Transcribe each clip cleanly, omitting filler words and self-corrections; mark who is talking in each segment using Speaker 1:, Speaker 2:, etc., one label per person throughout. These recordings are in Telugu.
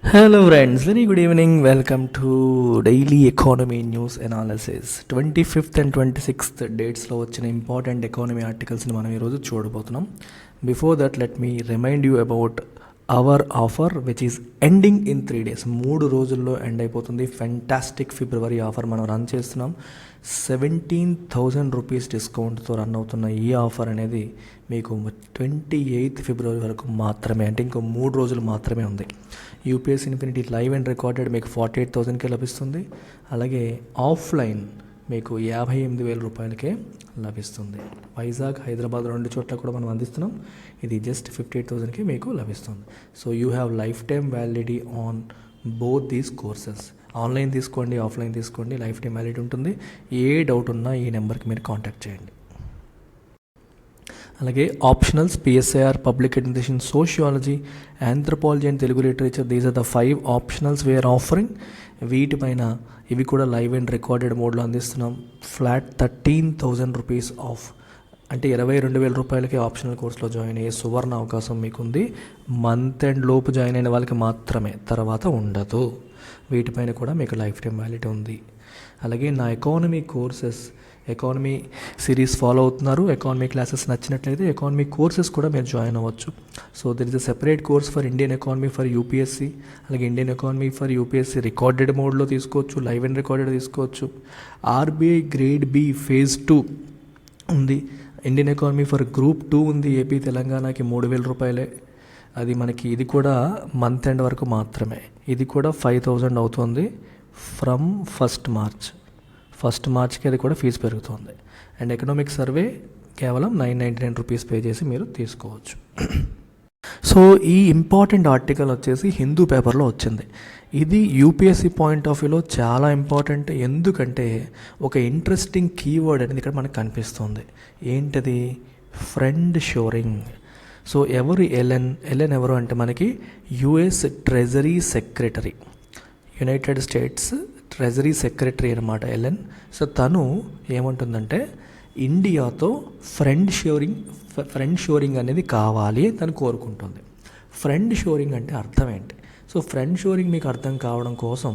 Speaker 1: Hello friends, very good evening. Welcome to Daily Economy News Analysis. 25th and 26th డేట్స్లో వచ్చిన ఇంపార్టెంట్ ఎకానమీ ఆర్టికల్స్ని మనం ఈరోజు చూడబోతున్నాం. Before that let me remind you about our offer which is ending in 3 days. 3 రోజుల్లో ఎండ్ అయిపోతుంది. ఫెంటాస్టిక్ ఫిబ్రవరి ఆఫర్ మనం రన్ చేస్తున్నాం. 17,000 రూపీస్ డిస్కౌంట్తో రన్ అవుతున్న ఈ ఆఫర్ అనేది మీకు 28th ఫిబ్రవరి వరకు మాత్రమే, అంటే ఇంకో 3 రోజులు మాత్రమే ఉంది. UPSC infinity live and recorded మీకు 48,000కే లభిస్తుంది. అలాగే ఆఫ్లైన్ మీకు 58,000 రూపాయలకే లభిస్తుంది. వైజాగ్, హైదరాబాద్ 2 చోట్ల కూడా మనం అందిస్తున్నాం. ఇది జస్ట్ 58,000కి మీకు లభిస్తుంది. So you have life time validity on both these courses. Online తీసుకోండి, ఆఫ్లైన్ తీసుకోండి, లైఫ్ టైమ్ వ్యాలిడిటీ ఉంటుంది. ఏ డౌట్ ఉన్నా ఈ నెంబర్కి మీరు కాంటాక్ట్ చేయండి. అలాగే optionals PSIR, public administration, sociology, anthropology and Telugu literature, these are the 5 optionals we're offering. వీటిపైన ఇవి కూడా లైవ్ అండ్ రికార్డెడ్ మోడ్లో అందిస్తున్నాం. ఫ్లాట్ 13,000 రూపీస్ ఆఫ్, అంటే 22,000 రూపాయలకి ఆప్షనల్ కోర్సులో జాయిన్ అయ్యే సువర్ణ అవకాశం మీకుంది. మంత్ ఎండ్ లోపు జాయిన్ అయిన వాళ్ళకి మాత్రమే, తర్వాత ఉండదు. వీటిపైన కూడా మీకు లైఫ్ టైం వ్యాలిడిటీ ఉంది. అలాగే నా economy courses, economy series follow అవుతున్నారు, ఎకానమీ క్లాసెస్ నచ్చినట్లయితే ఎకానమీ కోర్సెస్ కూడా మీరు జాయిన్ అవ్వచ్చు. So there is a separate course for Indian economy for UPSC. అలాగే Indian economy for UPSC recorded మోడ్లో తీసుకోవచ్చు, లైవ్ అండ్ రికార్డెడ్ తీసుకోవచ్చు. ఆర్బీఐ గ్రేడ్ బి ఫేజ్ 2 ఉంది. ఇండియన్ ఎకానమీ ఫర్ గ్రూప్ 2 ఉంది. ఏపీ తెలంగాణకి 3,000 రూపాయలే. అది మనకి ఇది కూడా మంత్ ఎండ్ వరకు మాత్రమే. ఇది కూడా 5,000 అవుతుంది ఫ్రమ్ 1st మార్చ్కి అది కూడా ఫీజు పెరుగుతుంది. అండ్ ఎకనామిక్ సర్వే కేవలం 999 రూపీస్ పే చేసి మీరు తీసుకోవచ్చు. సో ఈ ఇంపార్టెంట్ ఆర్టికల్ వచ్చేసి హిందూ పేపర్లో వచ్చింది. ఇది యూపీఎస్సీ పాయింట్ ఆఫ్ వ్యూలో చాలా ఇంపార్టెంట్. ఎందుకంటే ఒక ఇంట్రెస్టింగ్ కీవర్డ్ అనేది ఇక్కడ మనకు కనిపిస్తుంది. ఏంటది? Friend shoring. సో ఎవరు ఎలెన్ ఎవరు అంటే మనకి US treasury secretary, United states treasury secretary అనమాట ఎలెన్. సో తను ఏమంటుందంటే ఇండియాతో ఫ్రెండ్ షోరింగ్ అనేది కావాలి తను కోరుకుంటుంది. ఫ్రెండ్ షోరింగ్ అంటే అర్థం ఏంటి? సో ఫ్రెండ్ షోరింగ్ మీకు అర్థం కావడం కోసం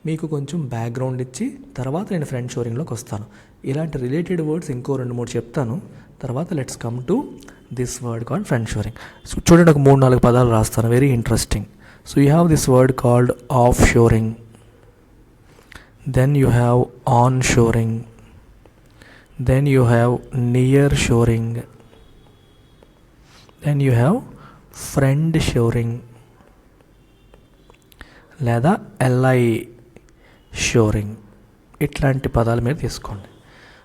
Speaker 1: మీకు కొంచెం బ్యాక్గ్రౌండ్ ఇచ్చి తర్వాత నేను ఫ్రెండ్ షోరింగ్లోకి వస్తాను. ఇలాంటి రిలేటెడ్ వర్డ్స్ ఇంకో 2-3 చెప్తాను. తర్వాత let's come to this word called friend shoring. So చూడండి, ఒక 3-4 పదాలు రాస్తాను, very interesting. So you have this word called of shoring, then you have on-shoring, then you have near-shoring, then you have friend-shoring లేదా ఎల్ఐ షోరింగ్. ఇట్లాంటి పదాలు మీరు తీసుకోండి.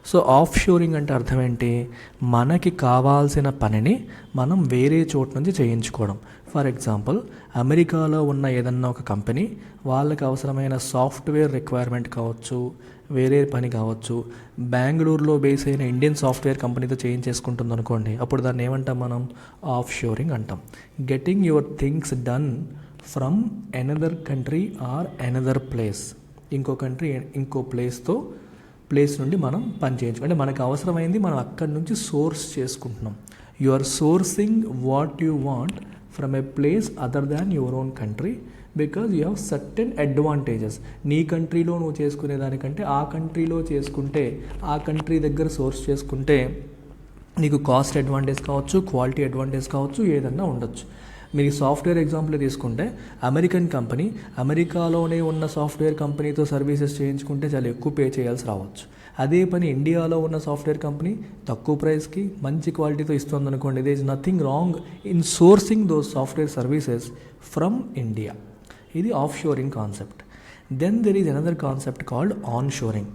Speaker 1: సో ఆఫ్ షోరింగ్ అంటే అర్థం ఏంటి? మనకి కావాల్సిన పనిని మనం వేరే చోటు నుంచి చేయించుకోవడం. ఫర్ ఎగ్జాంపుల్, అమెరికాలో ఉన్న ఏదన్నా ఒక కంపెనీ వాళ్ళకి అవసరమైన సాఫ్ట్వేర్ రిక్వైర్మెంట్ కావచ్చు, వేరే పని కావచ్చు, బెంగళూరులో బేస్ అయిన ఇండియన్ సాఫ్ట్వేర్ కంపెనీతో చేయించేసుకుంటుంది అనుకోండి, అప్పుడు దాన్ని ఏమంటాం మనం? ఆఫ్ షోరింగ్ అంటాం. Getting your things done from another country or another place. ఇంకో కంట్రీ ఇంకో ప్లేస్ నుండి మనం పని చేయించుకో, అంటే మనకు అవసరమైంది మనం అక్కడి నుంచి సోర్స్ చేసుకుంటున్నాం. You are sourcing what you want from a place other than your own country because you have certain advantages. నీ కంట్రీలో నువ్వు చేసుకునే దానికంటే ఆ కంట్రీలో చేసుకుంటే, ఆ కంట్రీ దగ్గర సోర్స్ చేసుకుంటే నీకు కాస్ట్ అడ్వాంటేజ్ కావచ్చు, క్వాలిటీ అడ్వాంటేజ్ కావచ్చు, ఏదన్నా ఉండొచ్చు. మీరు సాఫ్ట్వేర్ ఎగ్జాంపుల్ తీసుకుంటే అమెరికన్ కంపెనీ అమెరికాలోనే ఉన్న సాఫ్ట్వేర్ కంపెనీతో సర్వీసెస్ చేయించుకుంటే చాలా ఎక్కువ పే చేయాల్సి రావచ్చు. అదే పని ఇండియాలో ఉన్న సాఫ్ట్వేర్ కంపెనీ తక్కువ ప్రైస్కి మంచి క్వాలిటీతో ఇస్తుంది అనుకోండి. There is nothing wrong in sourcing those software services from India. ఇది offshoring concept. Then there is another concept called onshoring.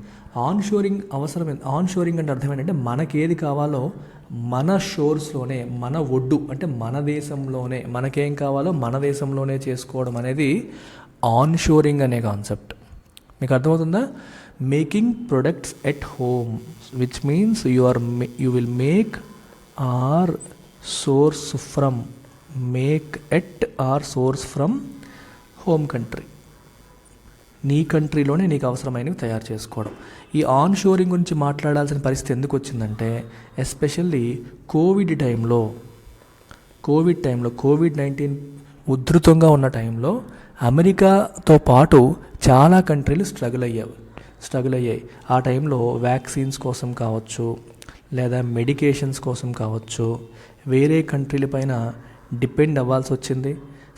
Speaker 1: Onshoring అవసరం. ఆన్ షోరింగ్ అంటే అర్థం ఏంటంటే మనకేది కావాలో మన షోర్స్లోనే, మన ఒడ్డు అంటే మన దేశంలోనే, మనకేం కావాలో మన దేశంలోనే చేసుకోవడం అనేది ఆన్ షోరింగ్ అనే కాన్సెప్ట్. మీకు అర్థమవుతుందా? Making products at home, which means you will make or source from, make at or source from home country. నీ కంట్రీలోనే నీకు అవసరమైనవి తయారు చేసుకోవడం. ఈ ఆన్ షోరింగ్ గురించి మాట్లాడాల్సిన పరిస్థితి ఎందుకు వచ్చిందంటే, ఎస్పెషల్లీ కోవిడ్ టైంలో, కోవిడ్-19 ఉధృతంగా ఉన్న టైంలో అమెరికాతో పాటు చాలా కంట్రీలు స్ట్రగుల్ అయ్యాయి. ఆ టైంలో వ్యాక్సిన్స్ కోసం కావచ్చు, లేదా మెడికేషన్స్ కోసం కావచ్చు, వేరే కంట్రీల పైన డిపెండ్ అవ్వాల్సి వచ్చింది.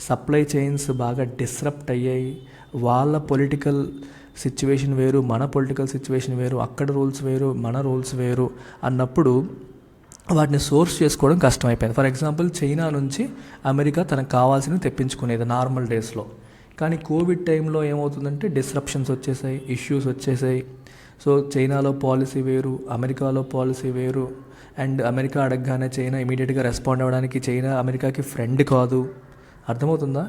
Speaker 1: సప్లై చైన్స్ బాగా డిస్రప్ట్ అయ్యాయి. వాళ్ళ పొలిటికల్ సిచ్యువేషన్ వేరు, మన పొలిటికల్ సిచ్యువేషన్ వేరు, అక్కడ రూల్స్ వేరు, మన రూల్స్ వేరు అన్నప్పుడు వాటిని సోర్స్ చేసుకోవడం కష్టమైపోయింది. ఫర్ ఎగ్జాంపుల్, చైనా నుంచి అమెరికా తనకు కావాల్సినవి తెప్పించుకునేది నార్మల్ డేస్లో. కానీ కోవిడ్ టైంలో ఏమవుతుందంటే డిస్రప్షన్స్ వచ్చేసాయి, ఇష్యూస్ వచ్చేసాయి. సో చైనాలో పాలసీ వేరు, అమెరికాలో పాలసీ వేరు. అండ్ అమెరికా అడగగానే చైనా ఇమీడియట్గా రెస్పాండ్ అవ్వడానికి చైనా అమెరికాకి ఫ్రెండ్ కాదు. అర్థమవుతుందా?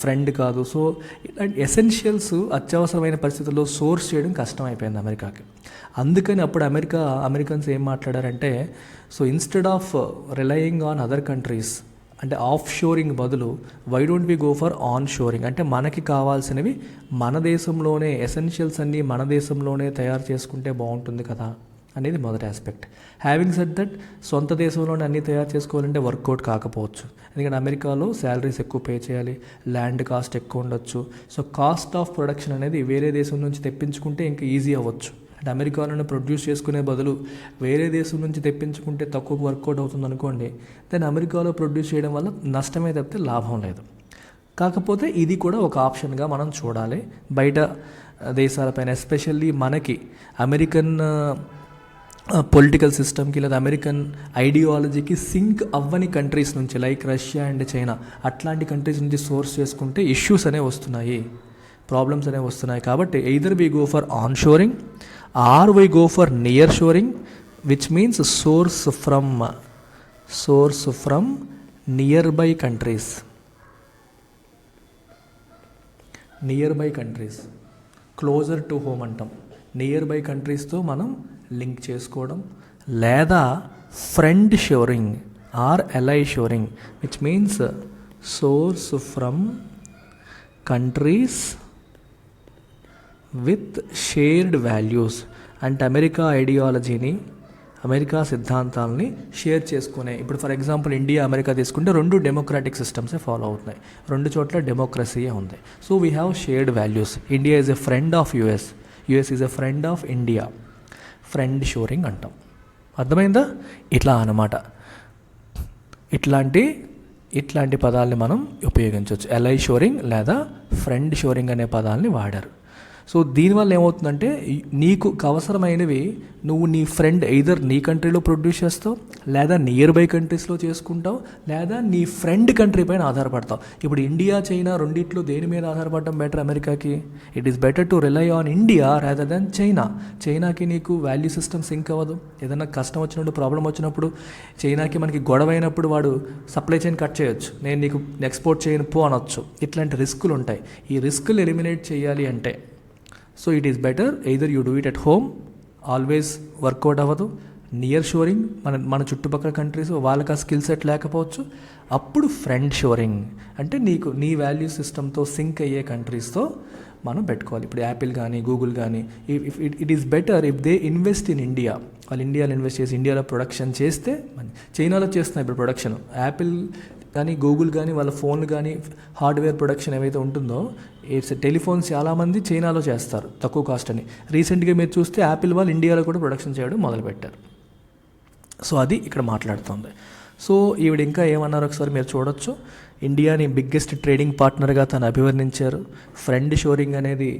Speaker 1: ఫ్రెండ్ కాదు. సో ఇలాంటి ఎసెన్షియల్స్ అత్యవసరమైన పరిస్థితుల్లో సోర్స్ చేయడం కష్టమైపోయింది అమెరికాకి. అందుకని అప్పుడు అమెరికన్స్ ఏం మాట్లాడారంటే, so instead of relying on other countries, అంటే ఆఫ్ షోరింగ్ బదులు why don't we go for onshoring, అంటే మనకి కావాల్సినవి మన దేశంలోనే, ఎసెన్షియల్స్ అన్నీ మన దేశంలోనే తయారు చేసుకుంటే బాగుంటుంది కదా అనేది మొదటి ఆస్పెక్ట్. హ్యావింగ్ సెడ్ దట్, సొంత దేశంలోనే అన్నీ తయారు చేసుకోవాలంటే వర్కౌట్ కాకపోవచ్చు. ఎందుకంటే అమెరికాలో శాలరీస్ ఎక్కువ పే చేయాలి, ల్యాండ్ కాస్ట్ ఎక్కువ ఉండొచ్చు. సో కాస్ట్ ఆఫ్ ప్రొడక్షన్ అనేది వేరే దేశం నుంచి తెప్పించుకుంటే ఇంకా ఈజీ అవ్వచ్చు. అంటే అమెరికాలోనే ప్రొడ్యూస్ చేసుకునే బదులు వేరే దేశం నుంచి తెప్పించుకుంటే తక్కువ వర్కౌట్ అవుతుంది అనుకోండి, దెన్ అమెరికాలో ప్రొడ్యూస్ చేయడం వల్ల నష్టమే తప్పితే లాభం లేదు. కాకపోతే ఇది కూడా ఒక ఆప్షన్గా మనం చూడాలి. బయట దేశాలపైన, ఎస్పెషల్లీ మనకి అమెరికన్ పొలిటికల్ సిస్టమ్కి లేదా అమెరికన్ ఐడియాలజీకి సింక్ అవ్వని కంట్రీస్ నుంచి, లైక్ రష్యా అండ్ చైనా, అట్లాంటి కంట్రీస్ నుంచి సోర్స్ చేసుకుంటే ఇష్యూస్ అనేవి వస్తున్నాయి, ప్రాబ్లమ్స్ అనేవి వస్తున్నాయి. కాబట్టి either we go for onshoring or we go for nearshoring, which means source from nearby countries. Closer to home అంటాం. నియర్ బై కంట్రీస్తో మనం లింక్ చేసుకోవడం, లేదా friendshoring or allyshoring, which means source from countries with shared values. అంటే అమెరికా ఐడియాలజీని, అమెరికా సిద్ధాంతాలని షేర్ చేసుకునే. ఇప్పుడు ఫర్ ఎగ్జాంపుల్ ఇండియా, అమెరికా తీసుకుంటే రెండు డెమోక్రాటిక్ సిస్టమ్సే ఫాలో అవుతున్నాయి, రెండు చోట్ల డెమోక్రసీయే ఉంది. So we have shared values. India is a friend of US is a friend of India. Friend shoring అంటాం. అర్థమైందా? ఇట్లా అన్నమాట. ఇట్లాంటి పదాలని మనం ఉపయోగించవచ్చు. ఎలై షోరింగ్ లేదా ఫ్రెండ్ షోరింగ్ అనే పదాలని వాడారు. సో దీనివల్ల ఏమవుతుందంటే, నీకు అవసరమైనవి నువ్వు నీ ఫ్రెండ్ ఎయిదర్ నీ కంట్రీలో ప్రొడ్యూస్ చేస్తావు, లేదా నియర్ బై కంట్రీస్లో చేసుకుంటావు, లేదా నీ ఫ్రెండ్ కంట్రీ పైన ఆధారపడతావు. ఇప్పుడు ఇండియా, చైనా రెండిట్లో దేని మీద ఆధారపడటం బెటర్ అమెరికాకి? It is better to rely on India rather than China. చైనాకి నీకు వాల్యూ సిస్టమ్ సింక్ అవ్వదు. ఏదైనా కష్టం వచ్చినప్పుడు, ప్రాబ్లం వచ్చినప్పుడు, చైనాకి మనకి గొడవ అయినప్పుడు వాడు సప్లై చైన్ కట్ చేయొచ్చు, నేను నీకు ఎక్స్పోర్ట్ చేయను పో అనొచ్చు. ఇట్లాంటి రిస్కులు ఉంటాయి. ఈ రిస్కులు ఎలిమినేట్ చేయాలి అంటే, so it is better either you do it at home, always work out అవ్వదు. నియర్ షోరింగ్, మన చుట్టుపక్కల కంట్రీస్ వాళ్ళకి ఆ స్కిల్ సెట్ లేకపోవచ్చు, అప్పుడు ఫ్రెండ్ షోరింగ్ అంటే నీ వాల్యూ సిస్టమ్తో సింక్ అయ్యే కంట్రీస్తో మనం పెట్టుకోవాలి. ఇప్పుడు యాపిల్ కానీ, గూగుల్ కానీ, it is better if they invest in India. వాళ్ళు ఇండియాలో ఇన్వెస్ట్ చేసి ఇండియాలో ప్రొడక్షన్ చేస్తే, చైనాలో చేస్తున్నాయి ఇప్పుడు ప్రొడక్షన్. యాపిల్ కానీ, గూగుల్ కానీ, వాళ్ళ ఫోన్లు కానీ, హార్డ్వేర్ ప్రొడక్షన్ ఏవైతే ఉంటుందో, టెలిఫోన్స్ చాలామంది చైనాలో చేస్తారు తక్కువ కాస్ట్ అని. రీసెంట్గా మీరు చూస్తే యాపిల్ వాళ్ళు ఇండియాలో కూడా ప్రొడక్షన్ చేయడం మొదలుపెట్టారు. సో అది ఇక్కడ మాట్లాడుతుంది. సో ఈవిడ ఇంకా ఏమన్నారు ఒకసారి మీరు చూడొచ్చు. ఇండియాని బిగ్గెస్ట్ ట్రేడింగ్ పార్ట్నర్గా తను అభివర్ణించారు. ఫ్రెండ్ షోరింగ్ అనేది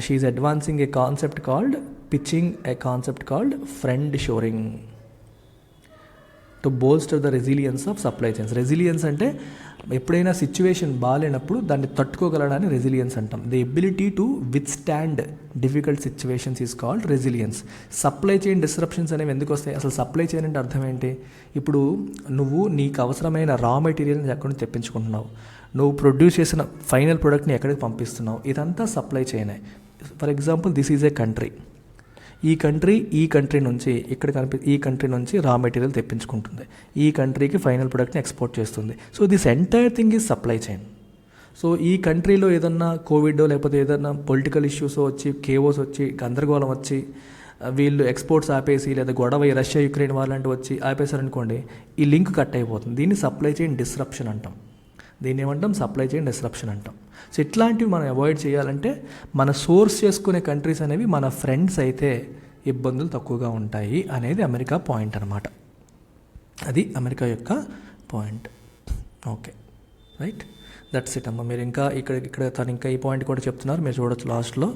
Speaker 1: she advancing a concept called, pitching a concept called friendshoring to bolster the resilience of supply chains. Resilience అంటే ఎప్పుడైనా సిచ్యువేషన్ బాగాలేనప్పుడు దాన్ని తట్టుకోగలడాన్ని రెసిలియన్స్ అంటాం. The ability to withstand difficult situations is called resilience. Supply chain disruptions అనేవి ఎందుకు వస్తాయి? అసలు సప్లై చైన్ అంటే అర్థం ఏంటి? ఇప్పుడు నువ్వు నీకు అవసరమైన రా మెటీరియల్ని ఎక్కడి నుంచి తెప్పించుకుంటున్నావు, నువ్వు ప్రొడ్యూస్ చేసిన ఫైనల్ ప్రోడక్ట్ని ఎక్కడికి పంపిస్తున్నావు, ఇదంతా సప్లై చైనే. For example, this is a country. ఈ కంట్రీ నుంచి ఈ కంట్రీ నుంచి రా మెటీరియల్ తెప్పించుకుంటుంది, ఈ కంట్రీకి ఫైనల్ ప్రొడక్ట్ని ఎక్స్పోర్ట్ చేస్తుంది. So this entire thing is supply chain. So ఈ కంట్రీలో ఏదన్నా కోవిడ్ లేకపోతే ఏదన్నా పొలిటికల్ ఇష్యూస్ వచ్చి, కేఓస్ వచ్చి, గందరగోళం వచ్చి, వీళ్ళు ఎక్స్పోర్ట్స్ ఆపేసి, లేదా గొడవ రష్యా యుక్రెయిన్ వాళ్ళంటివి వచ్చి ఆపేశారనుకోండి, ఈ లింక్ కట్ అయిపోతుంది. దీన్ని సప్లై చైన్ డిస్రప్షన్ అంటాం. దీన్ని ఏమంటాం? సప్లై చైన్ డిస్రప్షన్ అంటాం. సో ఇట్లాంటివి మనం అవాయిడ్ చేయాలంటే మన సోర్స్ చేసుకునే కంట్రీస్ అనేవి మన ఫ్రెండ్స్ అయితే ఇబ్బందులు తక్కువగా ఉంటాయి అనేది అమెరికా పాయింట్ అనమాట. అది అమెరికా యొక్క point. Okay, right, that's it అమ్మ. మీరు ఇంకా ఇక్కడ తను ఇంకా ఈ పాయింట్ కూడా చెప్తున్నారు, మీరు చూడొచ్చు లాస్ట్లో.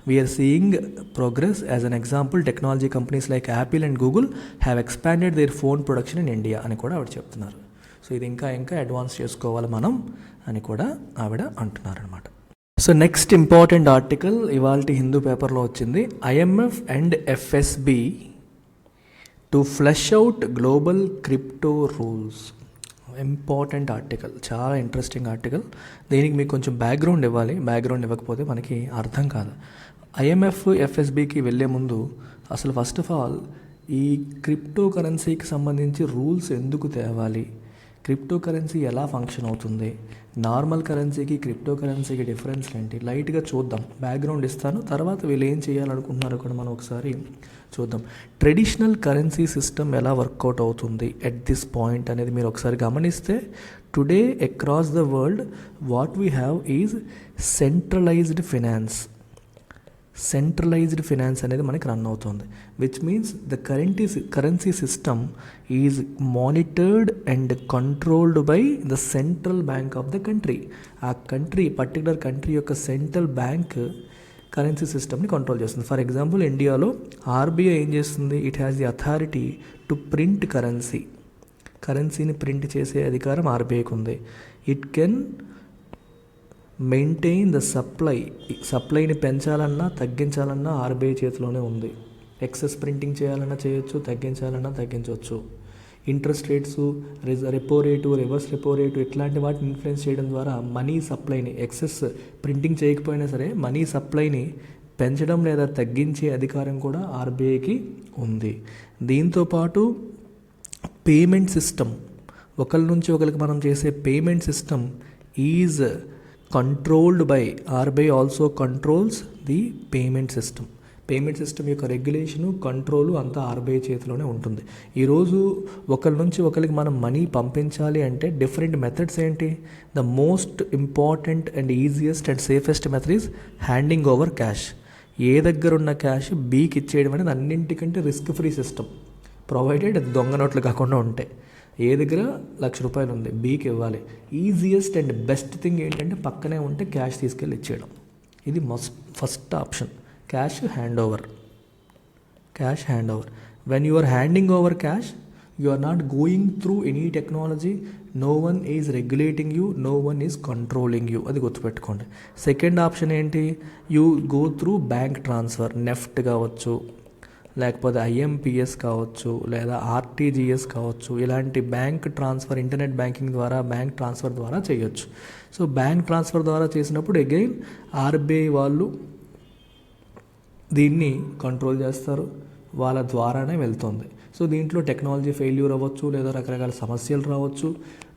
Speaker 1: We're seeing progress as an example technology companies like Apple and Google have expanded their phone production in India అని కూడా ఆవిడ చెప్తున్నారు. సో ఇది ఇంకా అడ్వాన్స్ చేసుకోవాలి మనం అని కూడా ఆవిడ అంటున్నారనమాట. సో నెక్స్ట్ ఇంపార్టెంట్ ఆర్టికల్ ఇవాళ హిందూ పేపర్లో వచ్చింది. IMF and FSB to flesh out global crypto rules. Important article, చాలా ఇంట్రెస్టింగ్ ఆర్టికల్. దీనికి మీకు కొంచెం బ్యాక్గ్రౌండ్ ఇవ్వాలి, బ్యాక్గ్రౌండ్ ఇవ్వకపోతే మనకి అర్థం కాదు. ఐఎంఎఫ్ ఎఫ్ఎస్బికి వెళ్ళే ముందు అసలు ఫస్ట్ ఆఫ్ ఆల్ ఈ క్రిప్టో కరెన్సీకి సంబంధించి రూల్స్ ఎందుకు తేవాలి, క్రిప్టో కరెన్సీ ఎలా ఫంక్షన్ అవుతుంది, నార్మల్ కరెన్సీకి క్రిప్టో కరెన్సీకి డిఫరెన్స్ ఏంటి, లైట్గా చూద్దాం. బ్యాక్గ్రౌండ్ ఇస్తాను, తర్వాత వీళ్ళు ఏం చేయాలనుకుంటున్నారో కూడా మనం ఒకసారి చూద్దాం. ట్రెడిషనల్ కరెన్సీ సిస్టమ్ ఎలా వర్కౌట్ అవుతుంది ఎట్ దిస్ పాయింట్ అనేది మీరు ఒకసారి గమనిస్తే, today across the world what we have is centralised finance. Centralised finance అనేది మనకి రన్ అవుతుంది, which means the currency system is monitored and controlled by the central bank of the country. ఆ పర్టికులర్ కంట్రీ యొక్క సెంట్రల్ బ్యాంక్ కరెన్సీ సిస్టమ్ని కంట్రోల్ చేస్తుంది. ఫర్ ఎగ్జాంపుల్ ఇండియాలో ఆర్బీఐ ఏం చేస్తుంది, it has the authority to print కరెన్సీని ప్రింట్ చేసే అధికారం ఆర్బీఐకి ఉంది. ఇట్ కెన్ మెయింటైన్ ద సప్లైని పెంచాలన్నా తగ్గించాలన్నా ఆర్బీఐ చేతిలోనే ఉంది. ఎక్సెస్ ప్రింటింగ్ చేయాలన్నా చేయొచ్చు, తగ్గించాలన్నా తగ్గించవచ్చు. Interest rates, repo rate, reverse repo rate ఇట్లాంటి వాటిని ఇన్ఫ్లుయెన్స్ చేయడం ద్వారా మనీ సప్లైని, ఎక్సెస్ ప్రింటింగ్ చేయకపోయినా సరే మనీ సప్లైని పెంచడం లేదా తగ్గించే అధికారం కూడా ఆర్బీఐకి ఉంది. దీంతోపాటు పేమెంట్ సిస్టమ్, ఒకరి నుంచి ఒకరికి మనం చేసే payment system is controlled by RBI. Also controls the payment system. Payment system యొక్క రెగ్యులేషను, కంట్రోలు అంతా ఆర్బీఐ చేతిలోనే ఉంటుంది. ఈరోజు ఒకరి నుంచి ఒకరికి మనం మనీ పంపించాలి అంటే డిఫరెంట్ మెథడ్స్ ఏంటి? The most important and easiest and safest method is handing over cash. ఏ దగ్గర ఉన్న క్యాష్ బీకి ఇచ్చేయడం అనేది అన్నింటికంటే రిస్క్ ఫ్రీ సిస్టమ్, ప్రొవైడెడ్ అది దొంగ నోట్లు కాకుండా ఉంటాయి. ఏ దగ్గర ₹1,00,000 ఉంది, బీకి ఇవ్వాలి. ఈజియెస్ట్ అండ్ బెస్ట్ థింగ్ ఏంటంటే పక్కనే ఉంటే క్యాష్ తీసుకెళ్ళి ఇచ్చేయడం. ఇది first option, cash handover. When you are handing over cash, you are not going through any technology, no one is regulating you, no one is controlling you. అది గుర్తుపెట్టుకోండి. సెకండ్ ఆప్షన్ ఏంటి? You go through bank transfer, NEFT కావచ్చు, లేకపోతే ఐఎంపిఎస్ కావచ్చు, లేదా ఆర్టీజీఎస్ కావచ్చు. ఇలాంటి బ్యాంక్ ట్రాన్స్ఫర్, ఇంటర్నెట్ బ్యాంకింగ్ ద్వారా, బ్యాంక్ ట్రాన్స్ఫర్ ద్వారా చేయొచ్చు. సో బ్యాంక్ ట్రాన్స్ఫర్ ద్వారా చేసినప్పుడు అగైన్ ఆర్బీఐ వాళ్ళు దీన్ని కంట్రోల్ చేస్తారు, వాళ్ళ ద్వారానే వెళ్తుంది. సో దీంట్లో టెక్నాలజీ ఫెయిల్యూర్ అవ్వచ్చు, లేదా రకరకాల సమస్యలు రావచ్చు.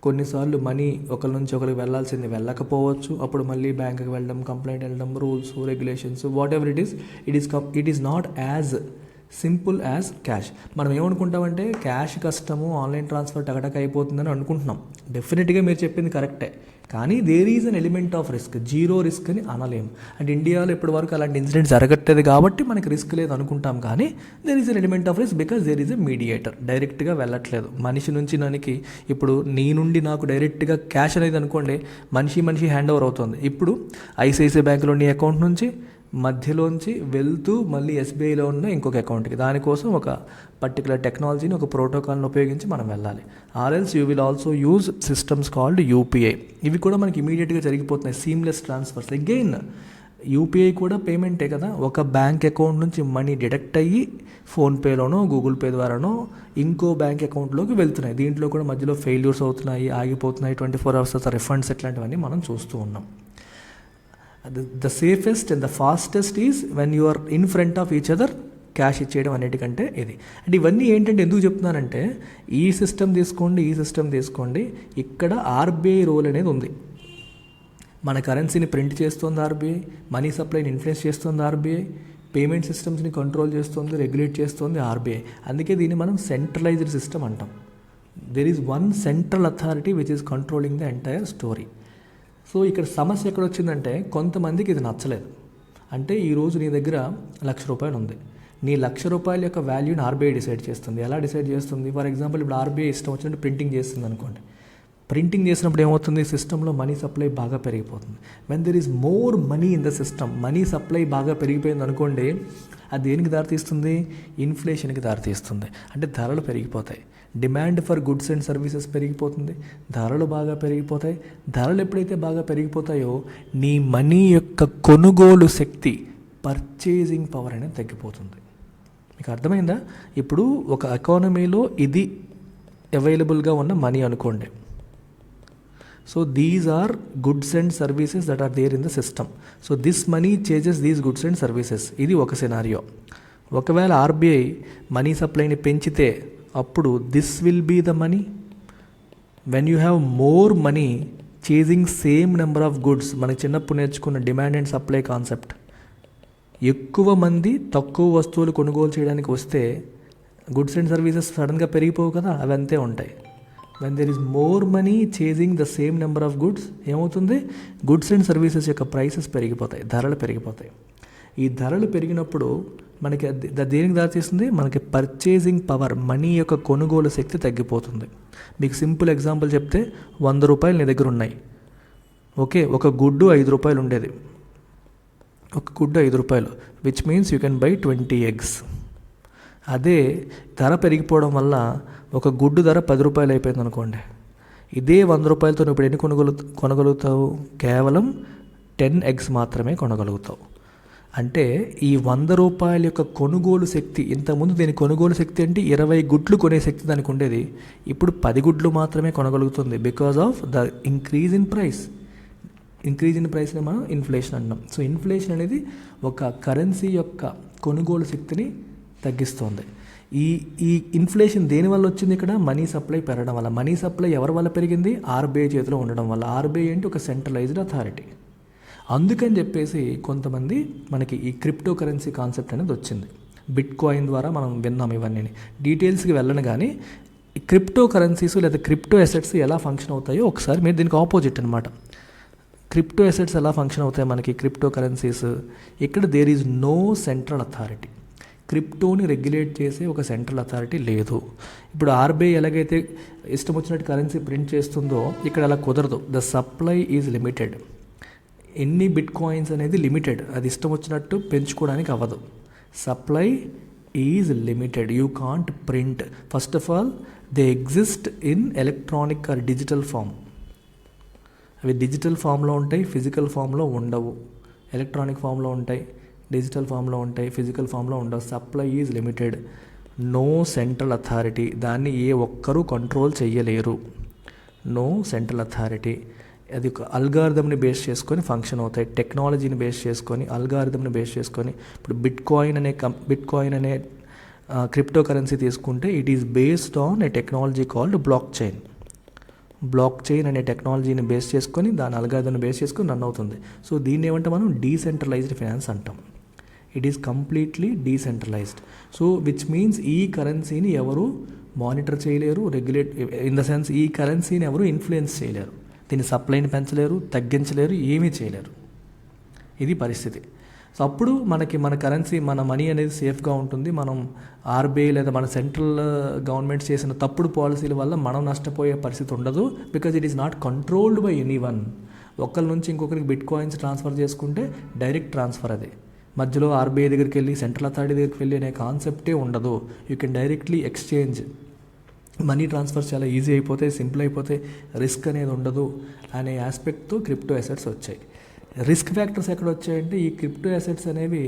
Speaker 1: కొన్నిసార్లు మనీ ఒకరి నుంచి ఒకరికి వెళ్ళాల్సింది వెళ్ళకపోవచ్చు. అప్పుడు మళ్ళీ బ్యాంకుకి వెళ్ళడం, కంప్లైంట్ వెళ్ళడం, rules, regulations, what ever it is not as simple as cash. మనం ఏమనుకుంటామంటే క్యాష్ కష్టము, ఆన్లైన్ ట్రాన్స్ఫర్ టకటక అయిపోతుందని అనుకుంటున్నాం. డెఫినెట్గా మీరు చెప్పింది కరెక్టే, కానీ there is an element of risk. Zero risk అని అనలేము. అండ్ ఇండియాలో ఇప్పటి వరకు అలాంటి ఇన్సిడెంట్స్ జరగట్లేదు కాబట్టి మనకి రిస్క్ లేదు అనుకుంటాం, కానీ there is an element of risk because there is a mediator. డైరెక్ట్గా వెళ్ళట్లేదు మనిషి నుంచి దానికి. ఇప్పుడు నీ నుండి నాకు డైరెక్ట్గా క్యాష్ అనేది అనుకోండి, మనిషి హ్యాండ్ ఓవర్ అవుతుంది. ఇప్పుడు ఐసిఐసిఐ బ్యాంకులో నీ అకౌంట్ నుంచి మధ్యలోంచి వెళ్తూ మళ్ళీ ఎస్బీఐలో ఉన్న ఇంకొక అకౌంట్కి, దానికోసం ఒక పర్టికులర్ టెక్నాలజీని, ఒక ప్రోటోకాల్ని ఉపయోగించి మనం వెళ్ళాలి. ఆర్ఎల్స్ you will also use systems called UPI. ఇవి కూడా మనకి ఇమీడియట్గా జరిగిపోతున్నాయి, సీమ్లెస్ ట్రాన్స్ఫర్స్. అగైన్ యూపీఐ కూడా పేమెంటే కదా. ఒక బ్యాంక్ అకౌంట్ నుంచి మనీ డిడక్ట్ అయ్యి ఫోన్పేలోనో గూగుల్ పే ద్వారానో ఇంకో బ్యాంక్ అకౌంట్లోకి వెళ్తున్నాయి. దీంట్లో కూడా మధ్యలో ఫెయిల్యూర్స్ అవుతున్నాయి, ఆగిపోతున్నాయి, 24 hours రిఫండ్స్, ఇట్లాంటివన్నీ మనం చూస్తూ ఉన్నాం. The safest and the fastest is when you are in front of each other, cash ఇచ్చేయడం అన్నిటికంటే ఇది. అంటే ఇవన్నీ ఏంటంటే ఎందుకు చెప్తున్నానంటే, ఈ సిస్టమ్ తీసుకోండి, ఇక్కడ ఆర్బీఐ రోల్ అనేది ఉంది. మన కరెన్సీని ప్రింట్ చేస్తుంది ఆర్బీఐ, మనీ సప్లైని ఇన్ఫ్లుయెన్స్ చేస్తుంది ఆర్బీఐ, పేమెంట్ సిస్టమ్స్ని కంట్రోల్ చేస్తుంది, రెగ్యులేట్ చేస్తుంది ఆర్బీఐ. అందుకే దీన్ని మనం సెంట్రలైజ్డ్ సిస్టమ్ అంటాం. There is one central authority which is controlling the entire story. So ఇక్కడ సమస్య ఎక్కడ వచ్చిందంటే కొంతమందికి ఇది నచ్చలేదు. అంటే ఈరోజు నీ దగ్గర ₹1,00,000 ఉంది. నీ ₹1,00,000 యొక్క వాల్యూని ఆర్బీఐ డిసైడ్ చేస్తుంది. ఎలా డిసైడ్ చేస్తుంది? ఫర్ ఎగ్జాంపుల్ ఇప్పుడు ఆర్బీఐ ఇష్టం వచ్చినట్టు ప్రింటింగ్ చేస్తుంది అనుకోండి. ప్రింటింగ్ చేసినప్పుడు ఏమవుతుంది? సిస్టంలో మనీ సప్లై బాగా పెరిగిపోతుంది. When there is more money in the system, money supply బాగా పెరిగిపోయింది అనుకోండి, అది దేనికి దారితీస్తుంది? ఇన్ఫ్లేషన్కి దారితీస్తుంది. అంటే ధరలు పెరిగిపోతాయి. Demand for goods and services పెరిగిపోతుంది, ధరలు బాగా పెరిగిపోతాయి. ధరలు ఎప్పుడైతే బాగా పెరిగిపోతాయో నీ మనీ యొక్క కొనుగోలు శక్తి, పర్చేజింగ్ పవర్ అనేది తగ్గిపోతుంది. మీకు అర్థమైందా? ఇప్పుడు ఒక ఎకానమీలో ఇది అవైలబుల్గా ఉన్న మనీ అనుకోండి. So these are goods and services that are there in the system. So this money changes these goods and services. ఇది ఒక సినారియో. ఒకవేళ ఆర్బీఐ మనీ సప్లైని పెంచితే అప్పుడు this will be the money. When you have more money chasing same number of goods, మనకి చిన్నప్పుడు నేర్చుకున్న డిమాండ్ అండ్ సప్లై కాన్సెప్ట్. ఎక్కువ మంది తక్కువ వస్తువులు కొనుగోలు చేయడానికి వస్తే గుడ్స్ అండ్ సర్వీసెస్ సడన్గా పెరిగిపోవు కదా, అవి అంతే ఉంటాయి. When there is more money chasing the same number of goods, ఏమవుతుంది? గుడ్స్ అండ్ సర్వీసెస్ యొక్క ప్రైసెస్ పెరిగిపోతాయి, ధరలు పెరిగిపోతాయి. ఈ ధరలు పెరిగినప్పుడు మనకి దేనికి దారితీస్తుంది? మనకి పర్చేజింగ్ పవర్, మనీ యొక్క కొనుగోలు శక్తి తగ్గిపోతుంది. మీకు సింపుల్ ఎగ్జాంపుల్ చెప్తే, ₹100 నీ దగ్గర ఉన్నాయి. ఓకే, ఒక గుడ్డు ₹5 ఉండేది. ఒక గుడ్డు ₹5, which means you can buy 20 eggs. అదే ధర పెరిగిపోవడం వల్ల ఒక గుడ్డు ధర ₹10 అయిపోయింది అనుకోండి. ఇదే ₹100తో నువ్వు ఇప్పుడు ఎన్ని కొనగలుగుతావు? కేవలం 10 eggs మాత్రమే కొనగలుగుతావు. అంటే ఈ ₹100 యొక్క కొనుగోలు శక్తి, ఇంతకుముందు దీని కొనుగోలు శక్తి అంటే 20 గుడ్లు కొనే శక్తి దానికి ఉండేది. ఇప్పుడు 10 గుడ్లు మాత్రమే కొనగలుగుతుంది. Because of the increase in price. Increase in ప్రైస్ని మనం ఇన్ఫ్లేషన్ అంటాం. సో ఇన్ఫ్లేషన్ అనేది ఒక కరెన్సీ యొక్క కొనుగోలు శక్తిని తగ్గిస్తుంది. ఈ ఇన్ఫ్లేషన్ దేనివల్ల వచ్చింది? ఇక్కడ మనీ సప్లై పెరగడం వల్ల. మనీ సప్లై ఎవరి వల్ల పెరిగింది? ఆర్బీఐ చేతిలో ఉండడం వల్ల. ఆర్బీఐ అంటే ఒక సెంట్రలైజ్డ్ అథారిటీ. అందుకని చెప్పేసి కొంతమంది మనకి ఈ క్రిప్టో కరెన్సీ కాన్సెప్ట్ అనేది వచ్చింది. బిట్ కాయిన్ ద్వారా మనం విన్నాం ఇవన్నీ. డీటెయిల్స్కి వెళ్ళను కానీ క్రిప్టో కరెన్సీస్ లేదా క్రిప్టో అసెట్స్ ఎలా ఫంక్షన్ అవుతాయో ఒకసారి మీరు దీనికి ఆపోజిట్ అనమాట. క్రిప్టో అసెట్స్ ఎలా ఫంక్షన్ అవుతాయి మనకి క్రిప్టో కరెన్సీస్? ఇక్కడ there is no central authority. క్రిప్టోని రెగ్యులేట్ చేసే ఒక సెంట్రల్ అథారిటీ లేదు. ఇప్పుడు ఆర్బీఐ ఎలాగైతే ఇష్టం వచ్చినట్టు కరెన్సీ ప్రింట్ చేస్తుందో ఇక్కడ అలా కుదరదు. The supply is limited. ఎన్ని బిట్ కాయిన్స్ అనేది లిమిటెడ్, అది ఇష్టం వచ్చినట్టు పెంచుకోవడానికి అవ్వదు. Supply is limited. You can't print. First of all they exist in electronic or digital form. అవి డిజిటల్ ఫామ్లో ఉంటాయి, ఫిజికల్ ఫామ్లో ఉండవు. ఎలక్ట్రానిక్ ఫామ్లో ఉంటాయి, డిజిటల్ ఫామ్లో ఉంటాయి, ఫిజికల్ ఫామ్లో ఉండవు. Supply is limited. No central authority. దాన్ని ఏ ఒక్కరూ కంట్రోల్ చేయలేరు. No central authority. అది ఒక అల్గారిథమ్ని బేస్ చేసుకొని ఫంక్షన్ అవుతాయి. టెక్నాలజీని బేస్ చేసుకొని, అల్గారిథమ్ని బేస్ చేసుకొని. ఇప్పుడు బిట్ కాయిన్ అనే క్రిప్టో కరెన్సీ తీసుకుంటే it is based on a technology called block chain అనే టెక్నాలజీని బేస్ చేసుకొని, దాని అల్గారిథమ్ని బేస్ చేసుకొని రన్ అవుతుంది. సో దీన్ని ఏమంటే మనం డీసెంట్రలైజ్డ్ ఫైనాన్స్ అంటాం. It is completely decentralised. So which means ఈ కరెన్సీని ఎవరు మానిటర్ చేయలేరు, రెగ్యులేట్ ఇన్ ద సెన్స్ ఈ కరెన్సీని ఎవరు ఇన్ఫ్లుయెన్స్ చేయలేరు. దీని సప్లైని పెంచలేరు, తగ్గించలేరు, ఏమీ చేయలేరు. ఇది పరిస్థితి. సో అప్పుడు మన కరెన్సీ, మన మనీ అనేది సేఫ్గా ఉంటుంది. మనం ఆర్బీఐ లేదా మన సెంట్రల్ గవర్నమెంట్ చేసిన తప్పుడు పాలసీల వల్ల మనం నష్టపోయే పరిస్థితి ఉండదు. Because it is not controlled by any one. ఒకరి నుంచి ఇంకొకరికి బిట్ కాయిన్స్ ట్రాన్స్ఫర్ చేసుకుంటే డైరెక్ట్ ట్రాన్స్ఫర్. అది మధ్యలో ఆర్బీఐ దగ్గరికి వెళ్ళి, సెంట్రల్ అథారిటీ దగ్గరికి వెళ్ళి అనే కాన్సెప్టే ఉండదు. You can directly exchange. Money transfers చాలా ఈజీ అయిపోతాయి, సింపుల్ అయిపోతాయి, రిస్క్ అనేది ఉండదు అనే ఆస్పెక్ట్తో క్రిప్టో అసెట్స్ వచ్చాయి. రిస్క్ ఫ్యాక్టర్స్ ఎక్కడ వచ్చాయంటే ఈ క్రిప్టో అసెట్స్ అనేవి